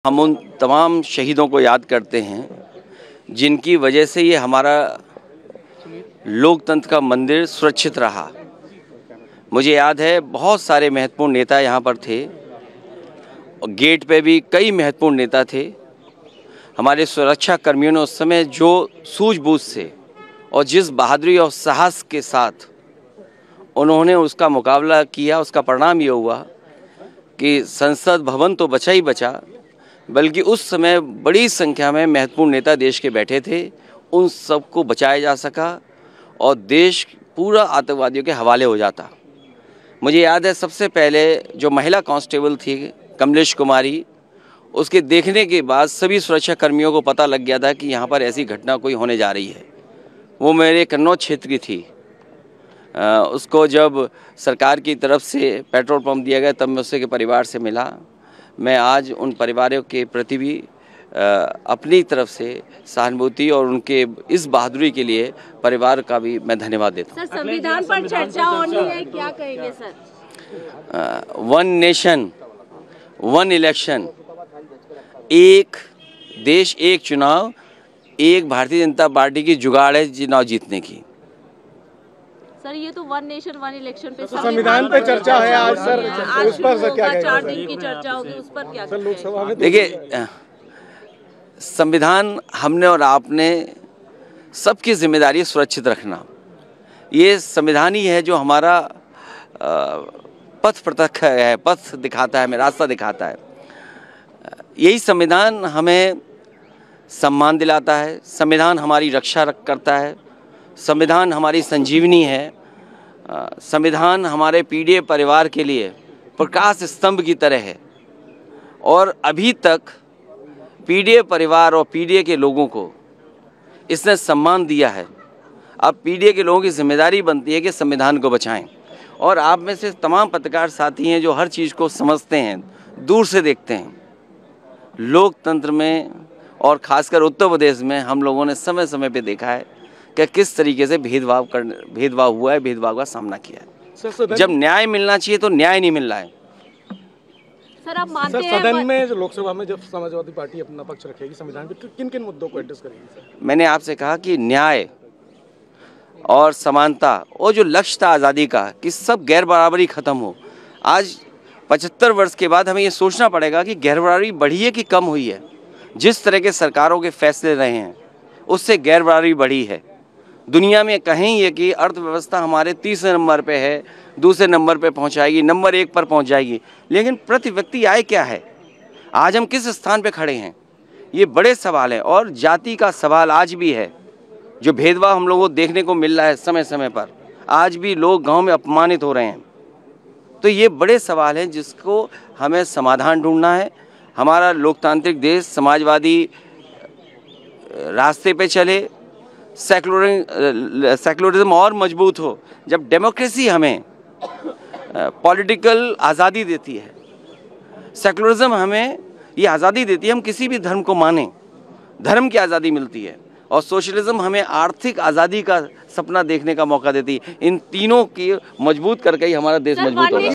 हम उन तमाम शहीदों को याद करते हैं जिनकी वजह से ये हमारा लोकतंत्र का मंदिर सुरक्षित रहा। मुझे याद है बहुत सारे महत्वपूर्ण नेता यहाँ पर थे और गेट पे भी कई महत्वपूर्ण नेता थे। हमारे सुरक्षा कर्मियों ने उस समय जो सूझबूझ से और जिस बहादुरी और साहस के साथ उन्होंने उसका मुकाबला किया, उसका परिणाम ये हुआ कि संसद भवन तो बचा ही बचा, बल्कि उस समय बड़ी संख्या में महत्वपूर्ण नेता देश के बैठे थे। उन सबको बचाया जा सका और देश पूरा आतंकवादियों के हवाले हो जाता। मुझे याद है सबसे पहले जो महिला कांस्टेबल थी कमलेश कुमारी, उसके देखने के बाद सभी सुरक्षा कर्मियों को पता लग गया था कि यहाँ पर ऐसी घटना कोई होने जा रही है। वो मेरे कन्नौज क्षेत्र की थी। उसको जब सरकार की तरफ से पेट्रोल पंप दिया गया तब मैं उसके परिवार से मिला। मैं आज उन परिवारों के प्रति भी अपनी तरफ से सहानुभूति और उनके इस बहादुरी के लिए परिवार का भी मैं धन्यवाद देता हूँ। सर, संविधान पर चर्चा होनी है, क्या कहेंगे sir? One nation one election, एक देश एक चुनाव, एक भारतीय जनता पार्टी की जुगाड़ है चुनाव जीतने की। सर, ये तो वन नेशन वन इलेक्शन पे संविधान पे चर्चा है आज सर, उस पर क्या कहेंगे? 4 दिन की चर्चा होगी, उस पर क्या कहेंगे? लोकसभा में देखिए, संविधान हमने और आपने सबकी जिम्मेदारी सुरक्षित रखना। ये संविधान ही है जो हमारा पथ प्रतख है, पथ दिखाता है, हमें रास्ता दिखाता है। यही संविधान हमें सम्मान दिलाता है, संविधान हमारी रक्षा करता है, संविधान हमारी संजीवनी है, संविधान हमारे पीड़ित परिवार के लिए प्रकाश स्तंभ की तरह है। और अभी तक पीड़ित परिवार और पीड़ित के लोगों को इसने सम्मान दिया है। अब पीड़ित के लोगों की जिम्मेदारी बनती है कि संविधान को बचाएं। और आप में से तमाम पत्रकार साथी हैं जो हर चीज़ को समझते हैं, दूर से देखते हैं। लोकतंत्र में और ख़ासकर उत्तर प्रदेश में हम लोगों ने समय समय पे देखा है कि किस तरीके से भेदभाव हुआ है, भेदभाव का सामना किया है। जब न्याय मिलना चाहिए तो न्याय नहीं मिल रहा है। सर, आप मानते हैं सदन में लोकसभा में जब समाजवादी पार्टी अपना पक्ष रखेगी संविधान पे, किन किन मुद्दों को एड्रेस करेगी सर? मैंने आपसे कहा कि न्याय और समानता और जो लक्ष्य था आज़ादी का कि सब गैर बराबरी ख़त्म हो। आज 75 वर्ष के बाद हमें ये सोचना पड़ेगा कि गैर बराबरी बढ़ी है कि कम हुई है। जिस तरह के सरकारों के फैसले रहे हैं उससे गैर बराबरी बढ़ी है। दुनिया में कहीं ये कि अर्थव्यवस्था हमारे तीसरे नंबर पे है, दूसरे नंबर पे पहुंचाएगी, नंबर 1 पर पहुंच जाएगी, लेकिन प्रति व्यक्ति आय क्या है? आज हम किस स्थान पे खड़े हैं? ये बड़े सवाल हैं। और जाति का सवाल आज भी है। जो भेदभाव हम लोगों को देखने को मिल रहा है समय समय पर, आज भी लोग गाँव में अपमानित हो रहे हैं। तो ये बड़े सवाल हैं जिसको हमें समाधान ढूंढना है। हमारा लोकतांत्रिक देश समाजवादी रास्ते पे चले, सेक्युलरिज्म और मजबूत हो। जब डेमोक्रेसी हमें पॉलिटिकल आज़ादी देती है, सेक्युलरिज्म हमें ये आज़ादी देती है हम किसी भी धर्म को मानें, धर्म की आज़ादी मिलती है। और सोशलिज्म हमें आर्थिक आज़ादी का सपना देखने का मौका देती है। इन तीनों की मजबूत करके ही हमारा देश मजबूत होगा।